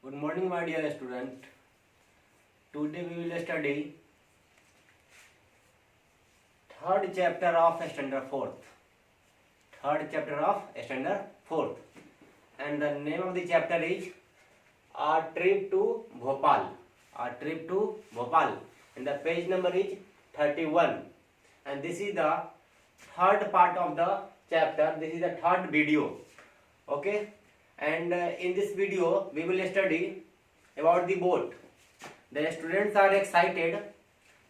Good morning, my dear student. Today we will study third chapter of standard fourth. Third chapter of standard fourth, and the name of the chapter is A Trip to Bhopal. A Trip to Bhopal, and the page number is 31. And this is the third part of the chapter. This is the third video. Okay. And in this video we will study about the boat. The students are excited.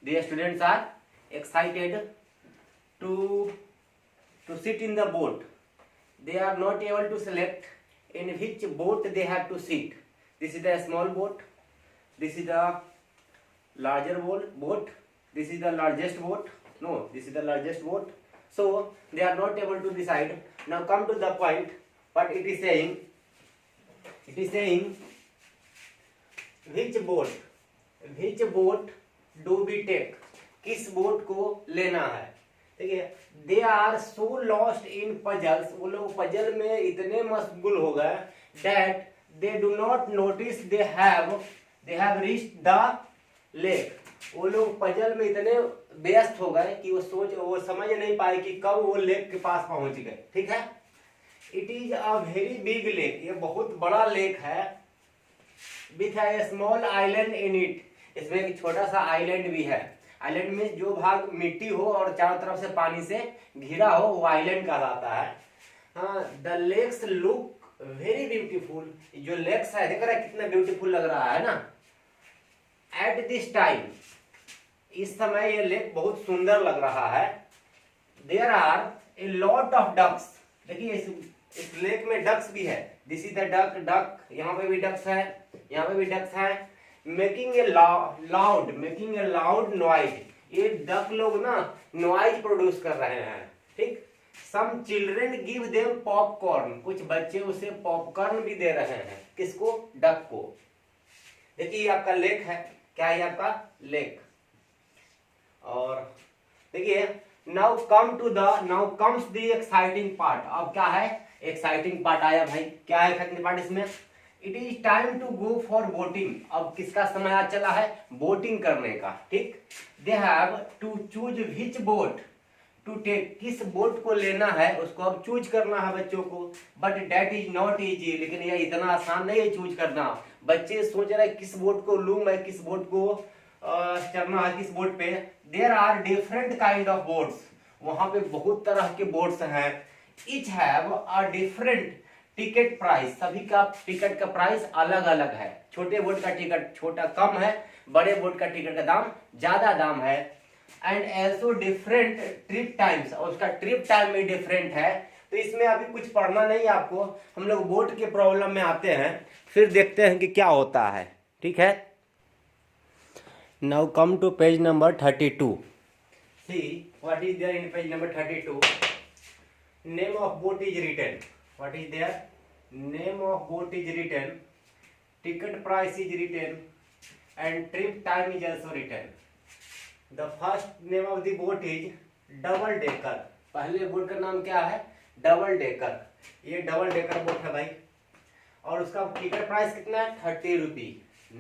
The students are excited to sit in the boat. They are not able to select in which boat they have to sit. This is the small boat. This is the larger boat. This is the largest boat. No, this is the largest boat. So they are not able to decide. Now come to the point. What it is saying? It is saying which boat do we take? किस boat को लेना है? देखिए, they are so lost in puzzles. वो लोग puzzle में इतने मशगूल हो गए that they do not notice they have reached the lake. वो लोग पजल में इतने व्यस्त हो गए कि वो समझ नहीं पाए कि कब वो लेक के पास पहुंच गए. ठीक है. It is a very big lake. ये बहुत बड़ा लेक है. With A small island in it. इसमें एक छोटा सा आइलैंड भी है. आइलैंड में जो भाग मिट्टी हो और चारों तरफ से पानी से घिरा हो वो आइलैंड कहलाता है. हाँ, the lakes look very beautiful. जो लेक्स है देख रहा है कितना ब्यूटीफुल लग रहा है ना. एट दिस टाइम, इस समय ये लेक बहुत सुंदर लग रहा है. There are a lot of ducks. देखिए इस लेक में डक्स भी है. This is the duck. यहाँ पे भी डक्स है, यहाँ पे भी डक्स है. Making a loud noise. ये डक लोग ना नॉइज प्रोड्यूस कर रहे हैं. ठीक. सम चिल्ड्रेन गिव देम पॉपकॉर्न. कुछ बच्चे उसे पॉपकॉर्न भी दे रहे हैं. किसको? डक को. देखिए ये आपका लेक है. क्या है आपका? लेक. और देखिए now comes the exciting part. अब क्या है? एक्साइटिंग पार्ट आया भाई. क्या है एक्साइटिंग पार्ट इसमें? It is time to go for boating. अब किसका समय आ चला है? बोटिंग करने का. ठीक. They have to choose which boat to take. किस बोट को लेना है उसको अब चूज करना है बच्चों को. But that is not easy. लेकिन यह इतना आसान नहीं है चूज करना. बच्चे सोच रहे किस बोट को लूं मैं, किस बोट को चढ़ना है, किस बोट पे. There are different kind of boats. वहां पे बहुत तरह के बोट्स हैं. Each have a different ticket price. सभी का टिकट का प्राइस अलग अलग है. छोटे बोट का टिकट छोटा कम है, बड़े बोट का टिकट का दाम ज्यादा दाम है. And also different trip times. और उसका ट्रिप टाइम भी डिफरेंट है. तो इसमें अभी कुछ पढ़ना नहीं है आपको. हम लोग बोट के प्रॉब्लम में आते हैं, फिर देखते हैं कि क्या होता है. ठीक है. Now come to page number 32. See what is there in page number 32. Name of boat is written. What is there? Name of boat is written. Ticket price is written, and trip time is also written. The first name of the boat is double decker. पहले boat का नाम क्या है? Double decker. ये double decker boat है भाई. और उसका टिकट प्राइस कितना है? 30 रुपी.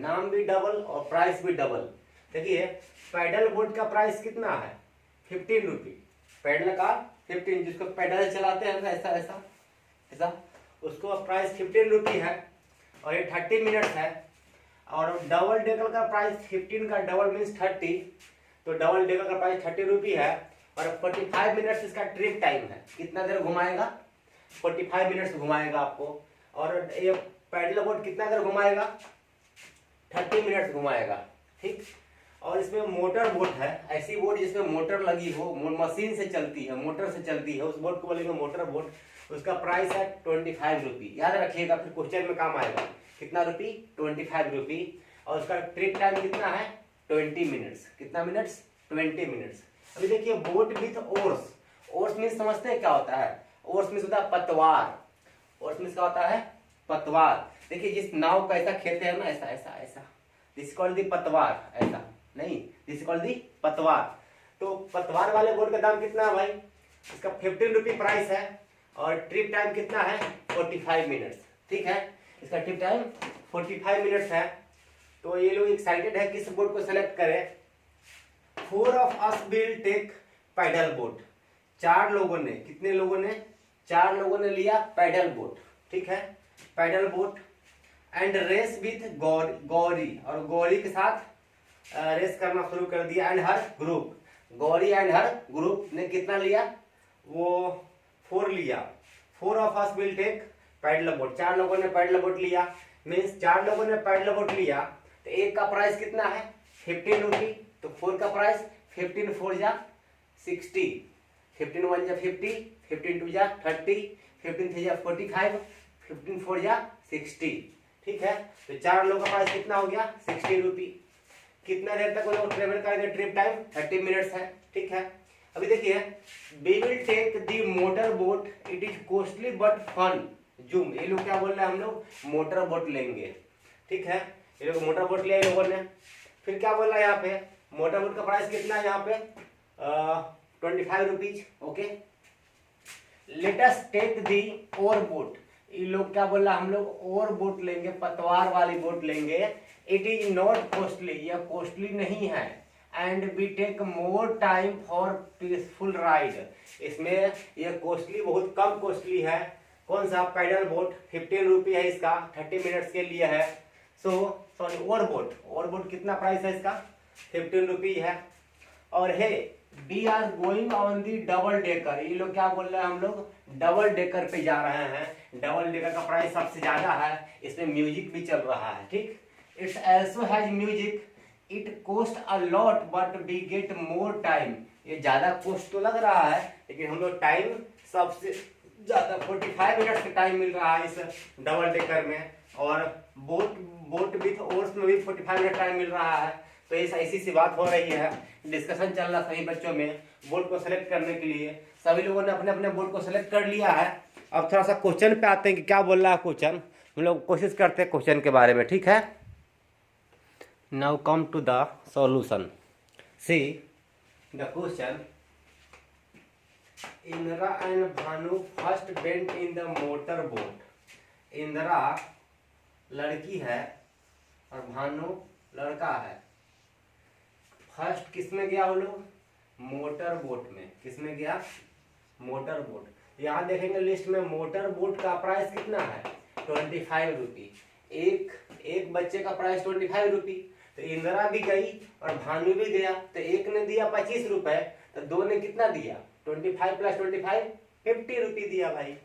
नाम भी डबल और प्राइस भी डबल. देखिए पैडल बोट का प्राइस कितना है? 15 रुपी. पैडल का 15, जिसको पैडल चलाते हैं ऐसा ऐसा ऐसा, उसको प्राइस 15 रुपी है. और ये 30 मिनट है. और डबल डेकर का प्राइस 15 का डबल मीन्स 30. तो डबल डेकर का प्राइस 30 रुपी है. और 45 मिनट्स इसका ट्रिप टाइम है. कितना देर घुमाएगा? 45 मिनट्स घुमाएगा आपको. और ये पैडल बोट कितना देर घुमाएगा? 30 मिनट्स घुमाएगा. ठीक. और इसमें मोटर बोट है. ऐसी बोट जिसमें मोटर लगी हो, मशीन से चलती है, मोटर से चलती है, उस बोट को बोलेंगे मोटर बोट. उसका प्राइस है 25 रुपी. याद रखिएगा, फिर क्वेश्चन में काम आएगा. कितना रुपी? 25 रुपी. और उसका ट्रिप टाइम कितना है? 20 मिनट्स. कितना मिनट्स? 20 मिनट्स. अभी देखिए boat with ores. Ores means समझते हैं क्या होता है? ओर्स मीन्स होता है पतवार. ओर्स मीन्स क्या होता है? पतवार. देखिए जिस नाव का ऐसा खेलते हैं ना, ऐसा ऐसा ऐसा, दिस कॉल्ड द पतवार. ऐसा नहीं, दिस कॉल्ड दी पतवार. तो पतवार वाले बोट का दाम कितना है भाई? इसका 15 रुपी प्राइस है. और ट्रिप टाइम कितना है? 45 मिनट्स. ठीक है. इसका ट्रिप टाइम 45 मिनट्स है। तो ये लोग एक्साइटेड है किस बोट को सेलेक्ट करें। 4 of us will take paddle boat. 4 लोगों ने, कितने लोगों ने, 4 लोगों ने लिया पैडल बोट, ठीक है, paddle boat. And race with Gauri, और गौरी के साथ रेस करना शुरू कर दिया। And her group, Gauri and her group ने कितना लिया, वो 4 लिया। 4 of us will take paddle boat, 4 लोगों ने पैडल बोट लिया। मीन्स 4 लोगों ने पैडल बोट लिया तो एक का प्राइस कितना है 15 रुपी। तो 4 का प्राइस 15 4 जा 60, 15 1 जा 50, 15 2 जा 30, 15 3 जा 45, 15 4 जा 60, ठीक है। तो 4 लोगों का प्राइस कितना हो गया 60 रुपी। कितना देर तक वो लोग ट्रेवल करेंगे, ट्रिप टाइम 30 मिनट्स है, ठीक है। अभी देखिए, we will take the motor boat, it is costly but fun zoom. ये लोग क्या बोल रहे हैं, हम लोग मोटर बोट लेंगे, ठीक है। ये लोग मोटर बोट लिया लोगों ने। फिर क्या बोल रहा है यहाँ पे, मोटर बोट का प्राइस कितना है यहाँ पे 25 rupees, okay. Let us take the oar boat. ये लोग क्या बोल रहा है, हम लोग ओर बोट लेंगे, पतवार वाली बोट लेंगे। इट इज नॉट कॉस्टली, यह कॉस्टली नहीं है। And we take more time for peaceful ride. इसमें यह कॉस्टली बहुत कम कॉस्टली है। कौन सा, पैडल बोट 15 रुपी है इसका, 30 मिनट्स के लिए है। सॉरी ओर बोट कितना प्राइस है इसका 15 रुपी है। और है we are going on the double decker. ये लोग क्या बोल रहे हैं, हम लोग डबल डेकर पे जा रहे हैं। डबल डेकर का प्राइस सबसे ज्यादा है, इसमें म्यूजिक भी चल रहा है, ठीक। It's also has music, it cost a lot but we get more time. ये ज्यादा कॉस्ट तो लग रहा है, लेकिन हम लोग टाइम सबसे ज्यादा 45 मिनट का टाइम मिल रहा है इस डबल डेकर में। और बोट विथ ओर्स में भी 45 मिनट टाइम मिल रहा है। तो ये ऐसी सी बात हो रही है, डिस्कशन चल रहा सभी बच्चों में बोट को सेलेक्ट करने के लिए। सभी लोगों ने अपने अपने बोट को सेलेक्ट कर लिया है। अब थोड़ा सा क्वेश्चन पे आते हैं कि क्या बोल रहा है क्वेश्चन। हम लोग कोशिश करते हैं क्वेश्चन के बारे में, ठीक है। Now come to the solution. See the question, Indira and Bhanu first went in the motor boat. Indira लड़की है और भानु लड़का है। फर्स्ट किस में गया वो लोग, मोटर बोट में। किस में गया, मोटर बोट। यहाँ देखेंगे लिस्ट में मोटर बोट का प्राइस कितना है 25 रुपी। एक बच्चे का प्राइस 25 रुपी। तो इंदिरा भी गई और भानु भी गया। तो एक ने दिया 25 रुपए, तो दो ने कितना दिया 25 प्लस 25 50 रुपी दिया भाई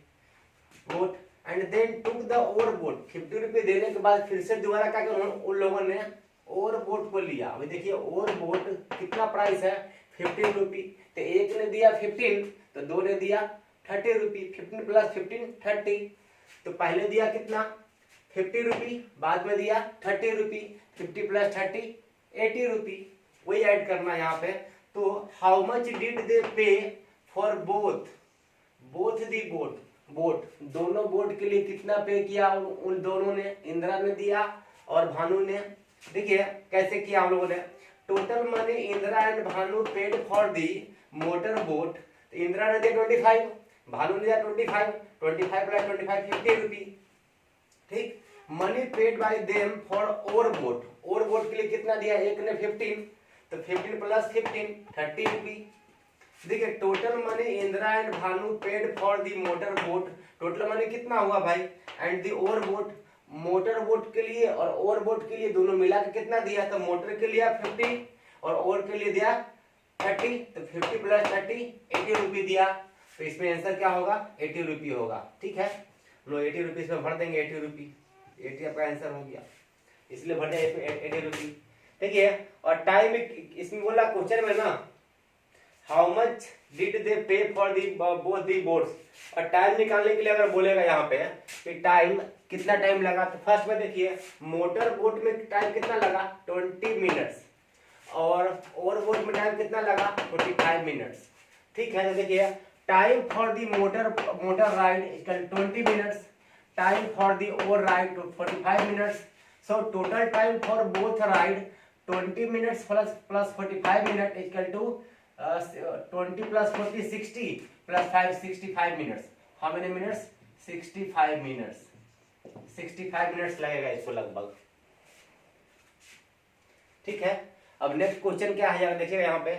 boat. And then took the oar boat. 50 रुपये देने के बाद फिर से दोबारा क्या किया उन लोगों ने, ओर बोट को लिया। अभी देखिए ओर बोट कितना प्राइस है 15 रुपी। तो एक ने दिया 15, तो दो ने दिया 30 रुपी। 15 प्लस 15 30। तो पहले दिया कितना 50 रुपी, बाद में दिया 30 रुपी। 50 प्लस 30 80 रुपी, वही ऐड करना है यहाँ पे। तो हाउ मच डिड दे पे फॉर बोथ दी बोट, दोनों बोट के लिए कितना पे किया उन दोनों ने, इंदिरा ने दिया और भानु ने। देखिए कैसे किया हम लोगों ने। Total money Indira and Bhanu paid for the motor boat. तो इंदिरा ने दिया 25, भानु ने दिया 25, 25 प्लस 25 50 रुपी, ठीक। Money paid by them for oar boat के लिए कितना दिया, एक ने 15, तो 15 प्लस 15 30 रुपी। देखिए total money Indira and Bhanu paid for the motor boat. Total money कितना हुआ भाई, and the oar boat, motor boat के लिए और ओर बोट के लिए दोनों मिला के कितना दिया। तो मोटर के लिए 50 और ओर के लिए दिया 30। तो 50 प्लस 30 80 रुपी दिया। तो इसमें आंसर क्या होगा 80 रुपी होगा, ठीक है। हम लोग 80 रुपी इसमें भर देंगे। 80 रुपी 80 आपका आंसर हो गया, इसलिए भर दिया इसमें 80 रुपी। देखिए और टाइम इसमें बोला क्वेश्चन में ना, हाउ मच डिड दे पे for the both the boats. और टाइम निकालने के लिए अगर बोलेगा यहाँ पे कि टाइम कितना टाइम लगा, तो फर्स्ट में देखिए मोटर बोट में टाइम कितना लगा 20 मिनट्स और ओवर बोट में टाइम कितना लगा 45 मिनट्स, ठीक है। तो देखिए time for the motor ride equal 20 minutes, time for the over ride 45 minutes. So total time for both ride 20 minutes plus 45 minute equal to 20 plus 40 60 plus 5 65 minutes. How many minutes? 65 minutes. 65 minutes लगेगा इसको लगभग। ठीक है, अब next question क्या है देखिएगा यहाँ पे,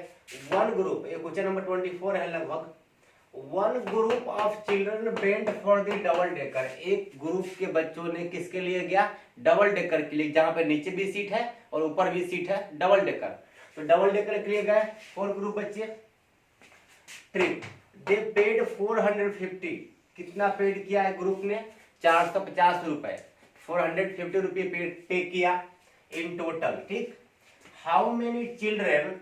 वन ग्रुप, ये क्वेश्चन नंबर 24 है लगभग। One group of children went for the double decker, एक ग्रुप के बच्चों ने किसके लिए गया, डबल डेकर के लिए, जहां पे नीचे भी सीट है और ऊपर भी सीट है, डबल डेकर। तो डबल डेकर के लिए गए 4 ग्रुप बच्चे ट्रिप, दे पेड 450, कितना पेड किया है ग्रुप ने, 450 रुपए, 450 रुपये पे किया इन टोटल। ठीक, how many children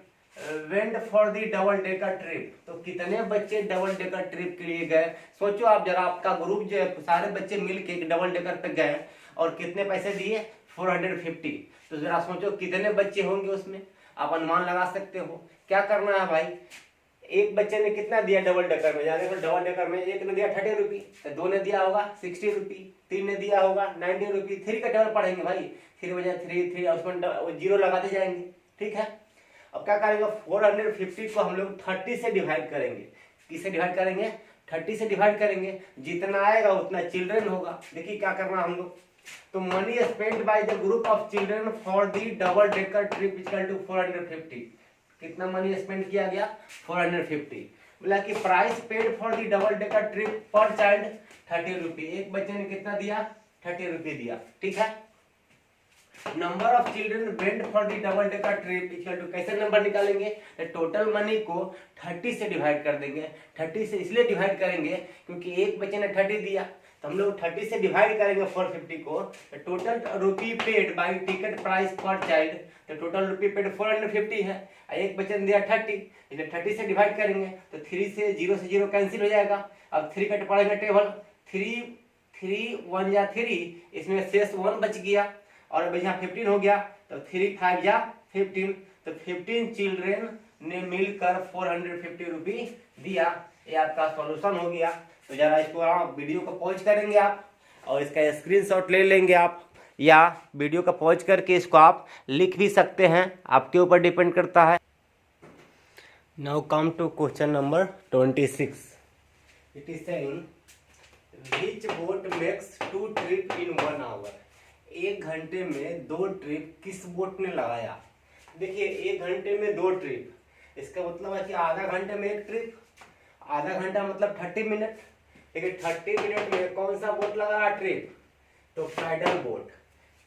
went for the double decker trip, तो कितने बच्चे डबल डेकर ट्रिप के लिए गए। सोचो आप जरा, आपका ग्रुप जो है सारे बच्चे मिलके डबल डेकर पे गए और कितने पैसे दिए, 450। तो जरा सोचो कितने बच्चे होंगे उसमें, आप अनुमान लगा सकते हो। क्या करना है भाई, एक बच्चे ने कितना दिया डबल डेकर में, जाने पर डबल डेकर में एक ने दिया 30 रुपये, तो 2 ने दिया होगा 60 रुपये, 3 ने दिया होगा 90 रुपये, 3 का टेबल पढ़ेंगे भाई, 3 बजे 3 उसमें 0 लगाते जाएंगे। ठीक है, अब क्या करेंगे, 450 को हम लोग 30 से डिवाइड करेंगे। किससे डिवाइड करेंगे, 30 से डिवाइड करेंगे, जितना आएगा उतना चिल्ड्रन होगा। देखिए क्या करना हम लोग, तो money spend by the group of children for the double decker trip equal to 450, कितना मनी स्पेंड किया गया, 450। बोला कि price paid for the double decker trip per child 30 रुपये, एक बच्चे ने कितना दिया, 30 रुपये दिया। ठीक है, number of children went for the double decker trip equal to, कैसे नंबर निकालेंगे, तो टोटल मनी को 30 से डिवाइड कर देंगे। 30 से इसलिए डिवाइड करेंगे क्योंकि एक बच्चे ने 30 दिया, तो हम लोग 30 से डिवाइड करेंगे 450 को, तो total rupee paid by ticket price पर चाइल्ड, तो टोटल रुपी पेड 450 है, एक बच्चे ने दिया 30, इसलिए 30 से डिवाइड करेंगे तो 3 से 0 कैंसिल हो जाएगा। अब 3 कट पड़ेगा टेबल, 3 1 या 3, इसमें शेष 1 बच गया और अब यहाँ 15 हो गया, तो 3 5 या 15, तो 15 चिल्ड्रेन ने मिलकर 450 रुपये दिया। ये आपका सॉल्यूशन हो गया। तो जरा इसको आप वीडियो को पॉज करेंगे आप और इसका स्क्रीनशॉट ले लेंगे आप, या वीडियो का पॉज करके इसको आप लिख भी सकते हैं, आपके ऊपर डिपेंड करता है। Now come to question number 26। It is saying which boat makes 2 trip in 1 hour, 1 घंटे में 2 ट्रिप किस बोट ने लगाया। देखिए 1 घंटे में 2 ट्रिप, इसका मतलब है कि आधा घंटे में 1 ट्रिप, आधा घंटा मतलब 30 मिनट। देखिए 30 मिनट में कौन सा बोट लगा ट्रिप, तो पैडल बोट,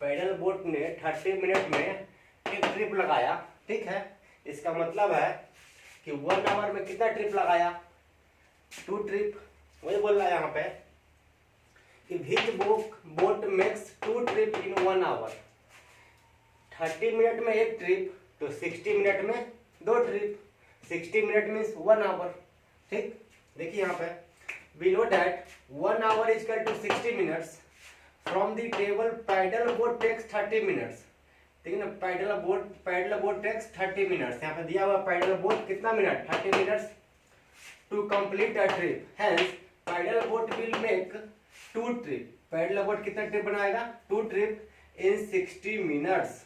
पैडल बोट ने 30 मिनट में 1 ट्रिप लगाया। ठीक है, इसका मतलब है कि 1 आवर में कितना ट्रिप लगाया, 2 ट्रिप। वही बोल रहा है यहाँ पे कि which boat makes 2 trip in 1 hour, 30 minute में 1 ट्रिप, तो 60 मिनट में 2 ट्रिप, 60 मिनट मीन्स 1 आवर। ठीक, देखिए यहाँ पे we know that 1 hour is equal to 60 minutes, from the table paddle boat takes 30 minutes। ठीक है ना, पैडल बोट takes 30 minutes, यहाँ पे दिया हुआ पैडल बोट कितना minute, 30 minutes to complete a trip, hence paddle boat will make 2 trip, paddle boat कितना trip बनाएगा, 2 trip in 60 minutes,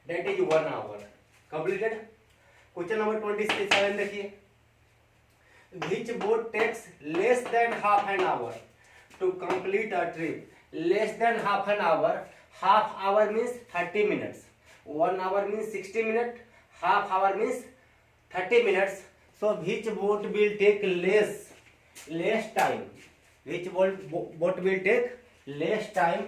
that is 1 hour completed। Question number 27 देखिए, which boat takes less than half an hour to complete a trip, less than half an hour, half hour means 30 minutes, 1 hour means 60 minutes, half hour means 30 minutes, so which boat will take less time, which boat will take less time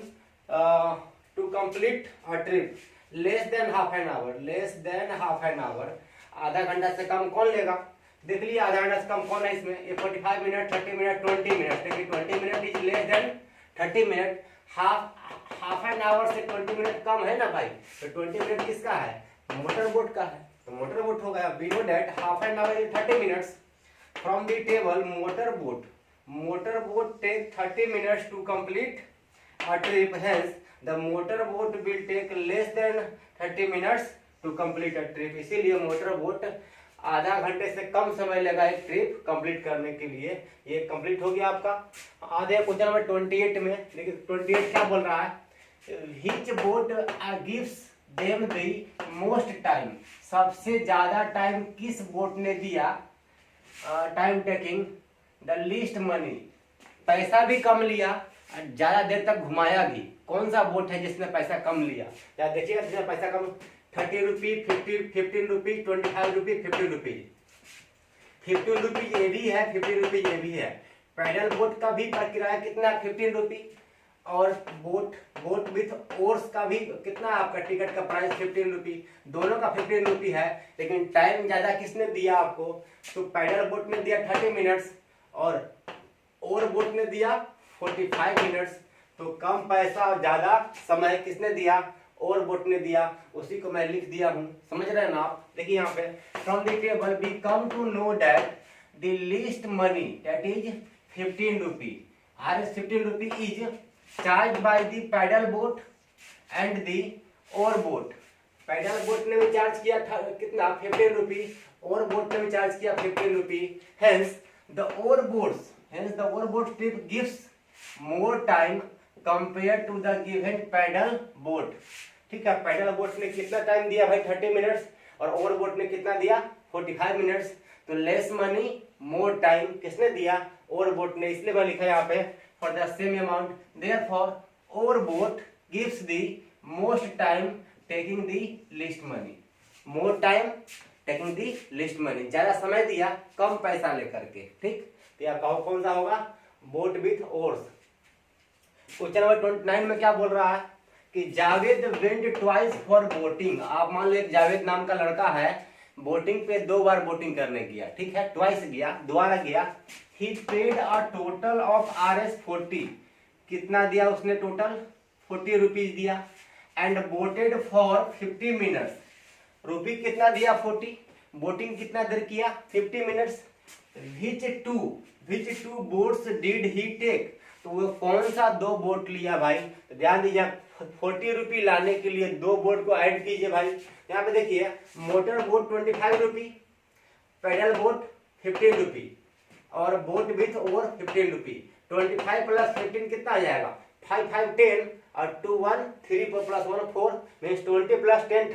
to complete a trip, less than half an hour, less than half an hour, आधा घंटा से कम कौन लेगा। देख लिया आधा घंटा से कम कौन है इसमें, ये 45 मिनट, 30 मिनट, 20 मिनट, देखिए 20 minute is less than 30 minute, half an our से 20 मिनट कम है ना भाई, तो 20 मिनट किसका है, मोटर बोट का है, तो मोटर बोट हो गया। We know that half an hour is 30 minutes, from the table motor boat take 30 minutes to complete a trip, hence the motor boat will take less than 30 minutes to complete a trip, इसीलिए motor boat आधा घंटे से कम समय लगा एक trip complete करने के लिए। ये कंप्लीट हो गया आपका। आधे क्वेश्चन नंबर 28 में, लेकिन 28 क्या बोल रहा है, which boat gives them the most time, सबसे ज्यादा टाइम किस बोट ने दिया, time taking the least money, पैसा भी कम लिया, ज्यादा देर तक घुमाया भी, कौन सा बोट है जिसने पैसा कम लिया। या देखिएगा जिसने पैसा कम 30 रुपी, 15 रुपी, 25 रुपी, 50 रुपीज। 50 रुपीज ये भी है, 50 रुपीज ये भी है। पैडल बोट का भी किराया कितना है 15 रुपी, और बोट विथ ओर्स का भी कितना आपका टिकट का प्राइस 15 रुपी, दोनों का 15 रुपी है। लेकिन टाइम ज्यादा किसने दिया आपको, तो पैडल बोट ने दिया 30 मिनट्स और बोट ने दिया 45 मिनट्स। तो कम पैसा और ज्यादा समय किसने दिया, और बोट ने दिया। उसी को मैं लिख दिया हूं, समझ रहे हैं ना आप। देखिए यहाँ पे from the table we come to know that the least money that is 15 rupee, are 15 rupee is charge by the paddle boat and the oar boat. Paddle boat ने भी चार्ज किया था कितना 15 रुपी, और बोट ने भी चार्ज किया 15 rupee. Hence the oar boat trip gives more time compare to the given paddle boat. ठीक है, पैडल बोट ने कितना टाइम दिया भाई 30 मिनट्स, और ओवर बोट ने कितना दिया 45 मिनट्स। तो लेस मनी मोर टाइम किसने दिया, ओवर बोट ने। इसलिए मैं लिखा यहाँ पे for the same amount therefore over boat gives the most time taking the least money. More time taking the least money, ज्यादा समय दिया कम पैसा लेकर के। ठीक, तो यह कहो कौन सा होगा, boat with ores. Question number 29 में क्या बोल रहा है कि Javed went twice for boating. आप मान लो जावेद नाम का लड़का है, बोटिंग पे 2 बार बोटिंग करने गया। ठीक है, ट्वाइस गया, दोबारा गया। He paid a total of Rs 40, कितना दिया उसने टोटल 40 रुपीज दिया। And boated for 50 minutes, rupee कितना दिया 40, बोटिंग कितना देर किया 50 minutes. Which two boats did he take, तो वो कौन सा 2 बोट लिया भाई। तो ध्यान दीजिए 40 रुपी लाने के लिए 2 बोट को ऐड कीजिए भाई। यहाँ पे देखिए मोटर बोट 25 रुपी, पैडल बोट 15 रुपी, और boat with over 15 rupee. 25 plus 15 कितना आ जाएगा 5 5 10, और 2 1 3 4 प्लस 1 4 मीन्स 20 प्लस 10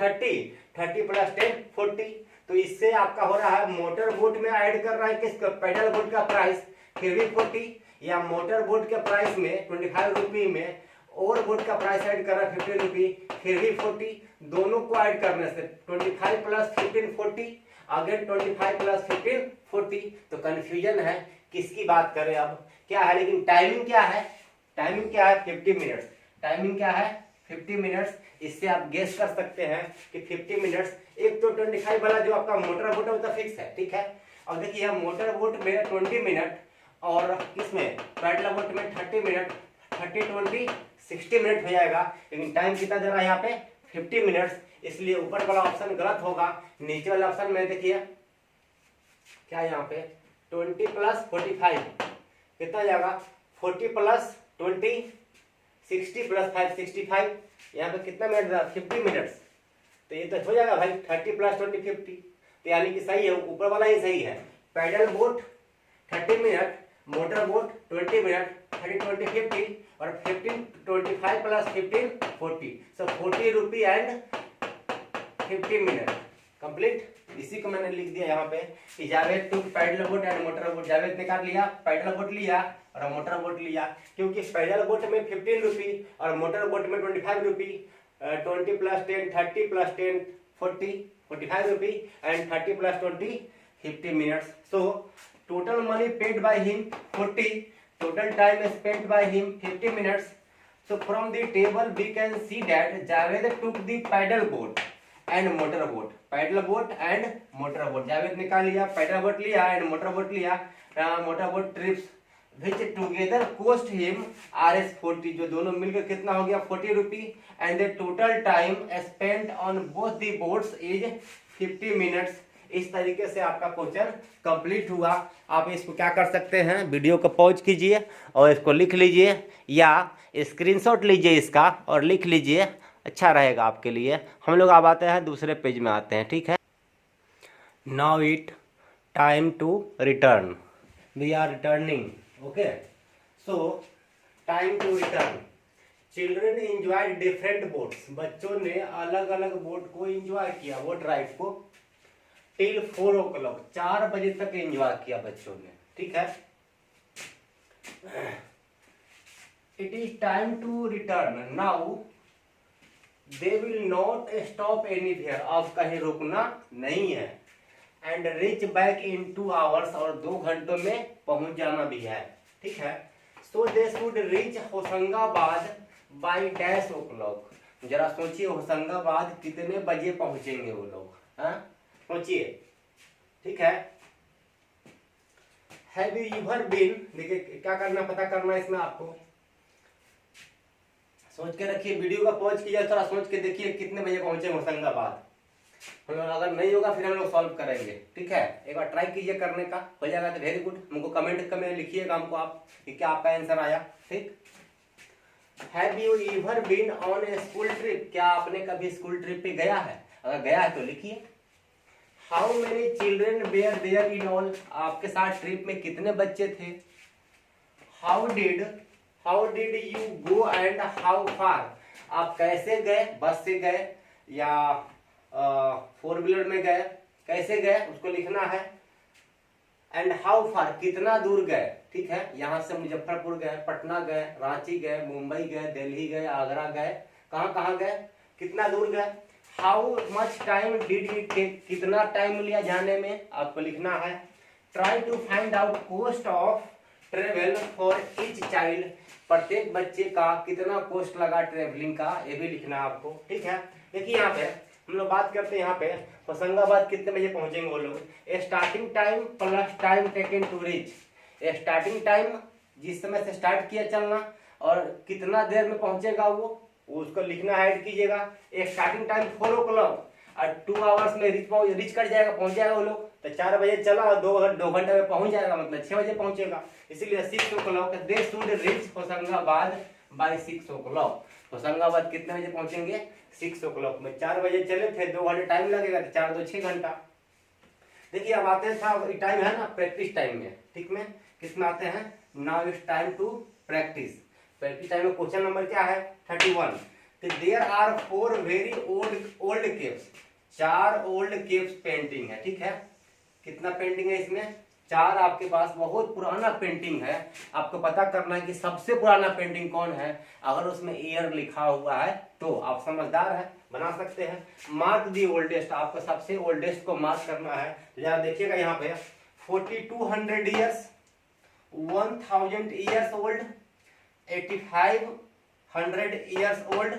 30 प्लस 10 40। तो इससे आपका हो रहा है मोटर बोट में ऐड कर रहा है किसका, पैडल बोट का प्राइस, फिर भी 40, या मोटर बोट के प्राइस में 25 रुपी में और बोट का प्राइस ऐड कर रहा है 50 रुपी, फिर भी 40। दोनों को ऐड करने से 25 प्लस 15 40, अगेन 25 प्लस 15 40। तो कंफ्यूजन है किसकी बात करें अब, क्या है। लेकिन टाइमिंग क्या है, 50 मिनट्स। टाइमिंग क्या है 50 मिनट्स। इससे आप गेस कर सकते हैं कि 50 मिनट्स। एक तो 25 वाला जो आपका मोटर बोट है वो तो फिक्स है। ठीक है, और देखिए मोटर बोट में 20 मिनट, और इसमें पैडल बोट में 30 मिनट, 30 20 60 मिनट हो जाएगा। लेकिन टाइम कितना दे रहा है यहाँ पे 50 मिनट्स, इसलिए ऊपर वाला ऑप्शन गलत होगा। नीचे वाला ऑप्शन में देखिए क्या यहाँ पे 20 प्लस 45 कितना हो जाएगा 40 प्लस 20 60 प्लस 5 65, यहाँ पे कितना मिनट 50 मिनट्स। तो ये तो हो जाएगा भाई 30 प्लस 20 50। तो यानी कि सही है, ऊपर वाला ही सही है। Paddle boat 30 minute, motor boat 20 minute, 30 20 50, और 15 25 plus 15 40। So 40 rupee and 50 minute complete. इसी को मैंने लिख दिया यहाँ पे कि Javed to paddle boat and motor boat. Javed ने क्या लिया, पैडल बोट लिया और मोटर बोट लिया, क्योंकि पैडल बोट में 15 रुपी और मोटर बोट में 25 रुपी। 20 plus 10 30 plus 10 40 45 rupee, and 30 plus 20 50 minutes. So total money paid by him 40, total time spent by him 50 minutes. So from the table we can see that Javed took the paddle boat and motor boat, paddle boat and motor boat। Javed ने क्या लिया, paddle boat लिया and motor boat लिया। Motor boat trips which together cost him Rs 40, जो दोनों मिलकर कितना हो गया 40 रुपी, and the total time spent on both the boats is 50 minutes। इस तरीके से आपका क्वेश्चन कंप्लीट हुआ। आप इसको क्या कर सकते हैं, वीडियो को पॉज कीजिए और इसको लिख लीजिए, या स्क्रीनशॉट लीजिए इसका और लिख लीजिए, अच्छा रहेगा आपके लिए। हम लोग अब आते हैं दूसरे पेज में आते हैं। ठीक है, now it time to return, we are returning. Okay, so time to return. Children enjoyed different boats, बच्चों ने अलग अलग बोट को एंजॉय किया, बोट राइड को, टिल 4 o'clock 4 बजे तक एंजॉय किया बच्चों ने। ठीक है, it is time to return. Now they will not stop anywhere. अब कहीं रुकना नहीं है. And reach back in 2 hours. और 2 घंटों में पहुंच जाना भी है. ठीक है. So they should reach Hoshangabad by dash o'clock. जरा सोचिए होशंगाबाद कितने बजे पहुंचेंगे वो लोग. हाँ सोचिए. ठीक है. Have you ever been? देखिए क्या करना, पता करना इसमें आपको. सोच के रखिए, वीडियो का पॉज कीजिए, थोड़ा सोच के देखिए कितने बजे पहुंचे होशंगाबाद. हम लोग अगर नहीं होगा फिर हम लोग सॉल्व करेंगे. ठीक है. एक बार ट्राई कीजिए करने का, हो जाएगा तो वेरी गुड. हमको कमेंट में लिखिएगा हमको आप कि क्या आपका आंसर आया. ठीक. Have you ever been on a school trip? क्या आपने कभी स्कूल ट्रिप पे गया है? अगर गया है तो लिखिए. How many children were there in all? आपके साथ ट्रिप में कितने बच्चे थे? How did you go and how far? आप कैसे गए? बस से गए या 4 व्हीलर में गए? कैसे गए उसको लिखना है. एंड हाउ फार कितना दूर गए. ठीक है. यहाँ से मुजफ्फरपुर गए, पटना गए, रांची गए, मुंबई गए, दिल्ली गए, आगरा गए. कहाँ कहाँ गए, कितना दूर गए. How much time did it take, कितना टाइम लिया जाने में, आपको लिखना है. Try to find out cost of travel for each child, प्रत्येक बच्चे का कितना कॉस्ट लगा ट्रेवलिंग का, ये भी लिखना है आपको. ठीक है. देखिए यहाँ पे हम लोग बात करते हैं यहाँ पे होशंगाबाद कितने बजे पहुंचेंगे वो लोग. Starting time plus time taken to reach. Starting time जिस समय से स्टार्ट किया चलना और कितना देर में पहुंचेगा वो उसको लिखना है, ऐड कीजिएगा. स्टार्टिंग टाइम 4 o'clock और 2 hours में रीच कर जाएगा, पहुंच जाएगा वो लोग. तो 4 बजे चला और 2 घंटे में पहुंच जाएगा, मतलब 6 बजे पहुंचेगा. इसीलिए 6 o'clock they should reach Hoshangabad by 6 o'clock. Hoshangabad कितने बजे पहुंचेंगे, 6 o'clock में. 4 बजे चले थे, 2 घंटे टाइम लगेगा, तो 4 2 6 घंटा. देखिए अब आते हैं टाइम है ना प्रैक्टिस टाइम में. ठीक में कितना आते हैं. Now it's time to practice. Practice time में क्वेश्चन नंबर क्या है 31. There are 4 very old caves. 4 old caves painting है. ठीक है. कितना पेंटिंग है इसमें, 4 आपके पास बहुत पुराना पेंटिंग है. आपको पता करना है कि सबसे पुराना पेंटिंग कौन है. अगर उसमें ईयर लिखा हुआ है तो आप समझदार है, बना सकते हैं. मार्क दी ओल्डेस्ट, आपको सबसे ओल्डेस्ट को मार्क करना है. जरा देखिएगा यहाँ पे 4200 years, 1000 years old, 8500 years old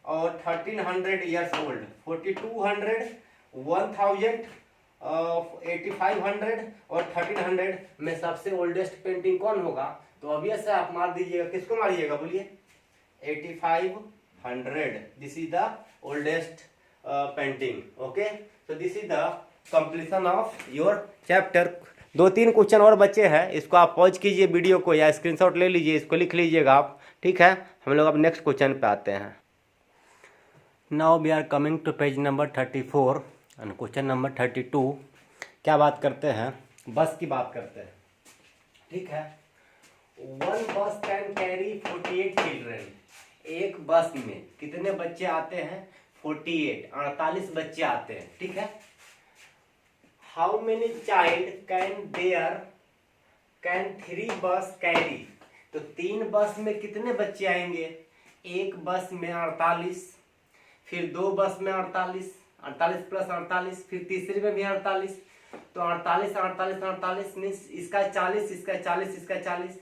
और 1300 ईयर्स ओल्ड. 4200, 1000, 8500 और 1300 में सबसे ओल्डेस्ट पेंटिंग कौन होगा. तो ऑब्वियस है आप मार दीजिएगा. किसको मारिएगा बोलिए, 8500. This is the oldest painting. Okay. तो this is the completion of your chapter. 2-3 question और बच्चे हैं, इसको आप पॉज कीजिए वीडियो को या स्क्रीनशॉट ले लीजिए, इसको लिख लीजिएगा आप. ठीक है. हम लोग अब नेक्स्ट क्वेश्चन पे आते हैं. Now we are coming to page number 34 and question number 32. क्या बात करते हैं, बस की बात करते हैं. ठीक है. 1 बस कैन कैरी 48 चिल्ड्रेन. एक बस में कितने बच्चे आते हैं, 48 बच्चे आते हैं. ठीक है. हाउ मेनी चाइल्ड कैन 3 बस कैरी. तो 3 बस में कितने बच्चे आएंगे, एक बस में 48, फिर 2 बस में 48, 48 प्लस 48, फिर तीसरे में भी 48. तो 48 मीन्स इसका 40, इसका 40, इसका 40,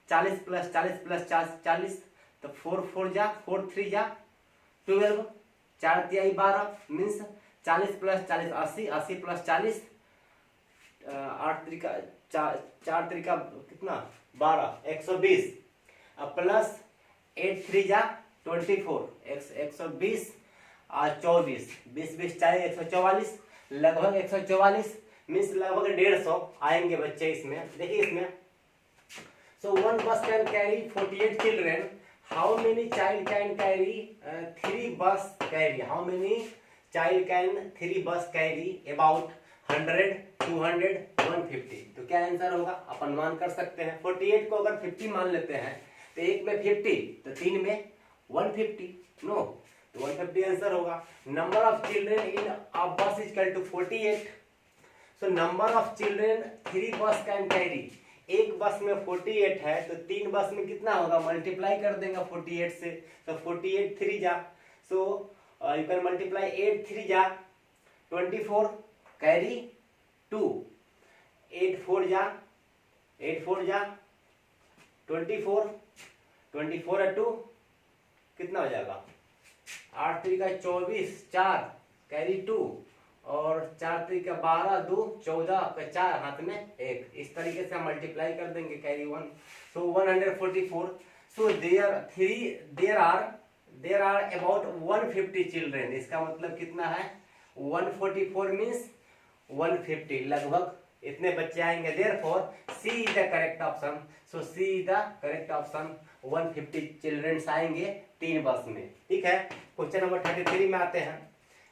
40 प्लस 40 प्लस 40. तो 4 जा 4 3 जा 12, 4 तिहाई 12 means 40 plus 40 80, 80 plus 40 8 Trika 4 Trika कितना 12, 120 प्लस 8 3 जा 24, 120 और 24, 20 20 40, 144, लगभग 144 मीन्स लगभग 150 आएंगे बच्चे इसमें. देखिए इसमें सो 1 बस can carry 48 children. How many child can carry 3 बस carry. How many child can 3 बस कैरी, अबाउट 100, 200, 150. तो क्या आंसर होगा, अपन मान कर सकते हैं. 48 को अगर 50 मान लेते हैं तो एक में 50 तो 3 में 150. नो, तो 150 आंसर होगा. Number of children in a bus is equal to 48. So number of children 3 bus can carry. एक बस में 48 है तो 3 बस में कितना होगा, मल्टीप्लाई कर देंगे 48 से, तो 48 3 जा, सो यू कैन मल्टीप्लाई 8 3 जा 24 कैरी 2, 8 4 जा 24, 24 और 2 कितना हो जाएगा, 8 3 का 24, 4 कैरी 2 और 4 3 का 12, 2 14 का 4 हाथ में 1, इस तरीके से हम मल्टीप्लाई कर देंगे carry 1, so 144। So there are about 150 children, इसका मतलब कितना है 144 मीन्स 150, लगभग इतने बच्चे आएंगे, therefore C is the correct option, so C is the correct option, 150 childrens आएंगे 3 बस में, ठीक है। क्वेश्चन नंबर 33 में आते हैं,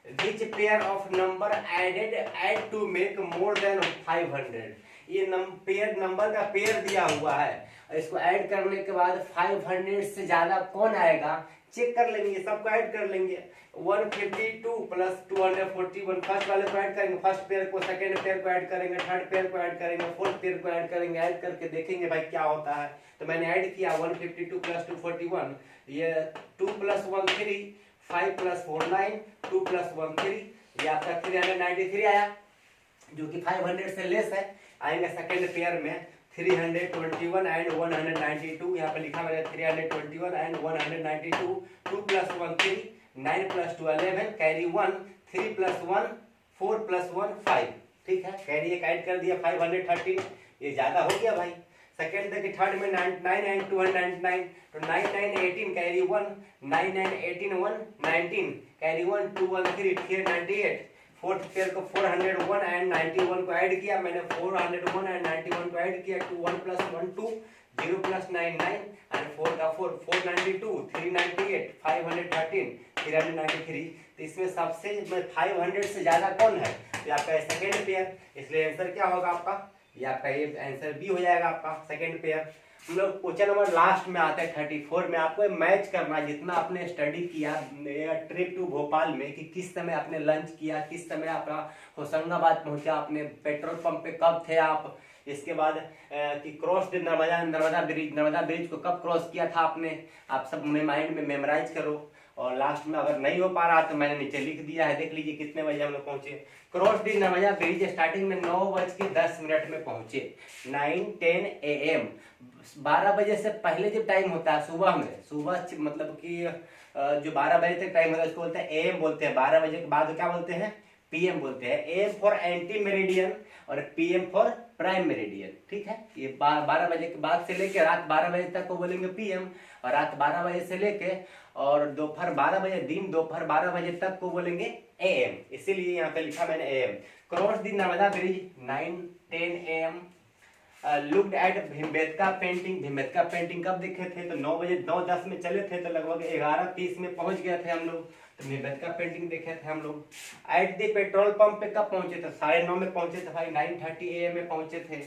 which pair of number add to make more than 500, ये पेयर नंबर का पेयर दिया हुआ है, इसको ऐड करने के बाद 500 से ज्यादा कौन आएगा, चेक कर लेंगे, सबको ऐड कर लेंगे, 152 प्लस 241, फर्स्ट वाले को ऐड करेंगे, फर्स्ट पेयर को, सेकंड पेयर को ऐड करेंगे, थर्ड पेयर को ऐड करेंगे, फोर्थ पेयर को ऐड करेंगे, ऐड करके देखेंगे भाई क्या होता है। तो मैंने ऐड किया 152 प्लस 241, ये 2 + 1 3, 5 + 4 9, 2 + 1 3, ये आपका 393 आया, जो कि 500 से लेस है। आएंगे सेकंड पेयर में 321 एंड 192, यहाँ पे लिखा मैंने 321 एंड 192, 2 + 1 3, 9 + 2 11, कैरी 1, 3 + 1 4 + 1 5, ठीक है, कैरी एक ऐड कर दिया 513, ये ज्यादा हो गया भाई। सेकंड देखिए थर्ड में 9 एंड 299, तो 9 9 18 कैरी 1, 9 9 18 1 19 कैरी 1, 2 1 3 398, फोर्थ पेयर को 401 एंड 91 को ऐड किया मैंने, 401 एंड 91 को ऐड किया, 2 1 + 1 2, 0 + 9 9 एंड 4 का 4 492, 398, 513, 393, तो इसमें सबसे 500 से ज्यादा कौन है, तो आपका सेकंड पेयर, इसलिए आंसर क्या होगा आपका, ये आपका ये आंसर बी हो जाएगा आपका सेकंड पेयर। हम लोग क्वेश्चन नंबर लास्ट में आते हैं 34 में, आपको मैच करना जितना आपने स्टडी किया ट्रिप टू भोपाल में, कि किस समय आपने लंच किया, किस समय आपका होशंगाबाद पहुंचा, आपने पेट्रोल पंप पे कब थे आप, इसके बाद कि क्रॉस नर्मदा ब्रिज को कब क्रॉस किया था आपने, आप सब माइंड में मेमोराइज करो। और लास्ट में अगर नहीं हो पा रहा तो मैंने नीचे लिख दिया है, देख लीजिए कितने बजे हम लोग पहुंचे। क्रॉस दी नर्मदा ब्रिज स्टार्टिंग में 9:10 में पहुंचे, 9:10 AM, 12 बजे से पहले जब टाइम होता है सुबह में, सुबह मतलब कि जो 12 बजे तक टाइम होता है उसको बोलते हैं AM बोलते हैं, 12 बजे के बाद क्या बोलते हैं, PM बोलते हैं। AM फॉर एंटी मेरिडियन और PM फॉर प्राइम मेरिडियन, ठीक है। ये 12 बजे के बाद से लेके रात 12 बजे तक को बोलेंगे PM, और रात 12 बजे से लेके और दोपहर 12 बजे, दिन दोपहर 12 बजे तक को बोलेंगे AM, इसीलिए यहाँ पे लिखा मैंने AM। Cross the Narmada bridge 9:10 AM। Looked at Bhimbetka painting, Bhimbetka painting कब देखे थे, तो 9:10 में चले थे, तो लगभग 11:30 में पहुंच गए थे हम लोग, तो भीमबेटका पेंटिंग देखे थे हम लोग। एट दी पेट्रोल पंप पे कब पहुंचे थे, 9:30 में पहुंचे थे भाई, 9:30 AM में पहुंचे थे।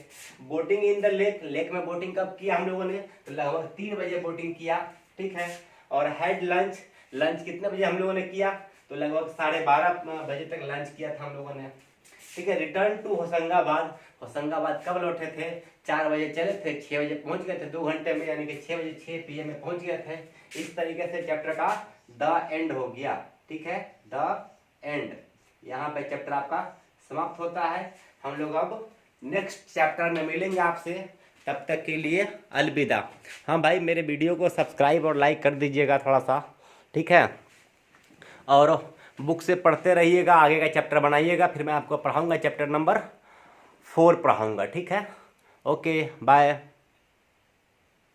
Boating in the lake, lake में बोटिंग कब किया हम लोगों ने, तो लगभग 3 बजे बोटिंग किया, ठीक है। और हैड लंच, लंच कितने बजे हम लोगों ने किया, तो लगभग 12:30 बजे तक लंच किया था हम लोगों ने, ठीक है। रिटर्न टू होशंगाबाद, होशंगाबाद कब लौटे थे, 4 बजे चले थे, 6 बजे पहुंच गए थे, 2 घंटे में, यानी कि 6 बजे 6 PM में पहुंच गए थे। इस तरीके से चैप्टर का द एंड हो गया, ठीक है, द एंड, यहाँ पे चैप्टर आपका समाप्त होता है। हम लोग अब नेक्स्ट चैप्टर में मिलेंगे आपसे, तब तक के लिए अलविदा। हाँ भाई, मेरे वीडियो को सब्सक्राइब और लाइक कर दीजिएगा थोड़ा सा, ठीक है, और बुक से पढ़ते रहिएगा, आगे का चैप्टर बनाइएगा, फिर मैं आपको पढ़ाऊंगा चैप्टर नंबर 4 पढ़ाऊंगा, ठीक है। Okay bye.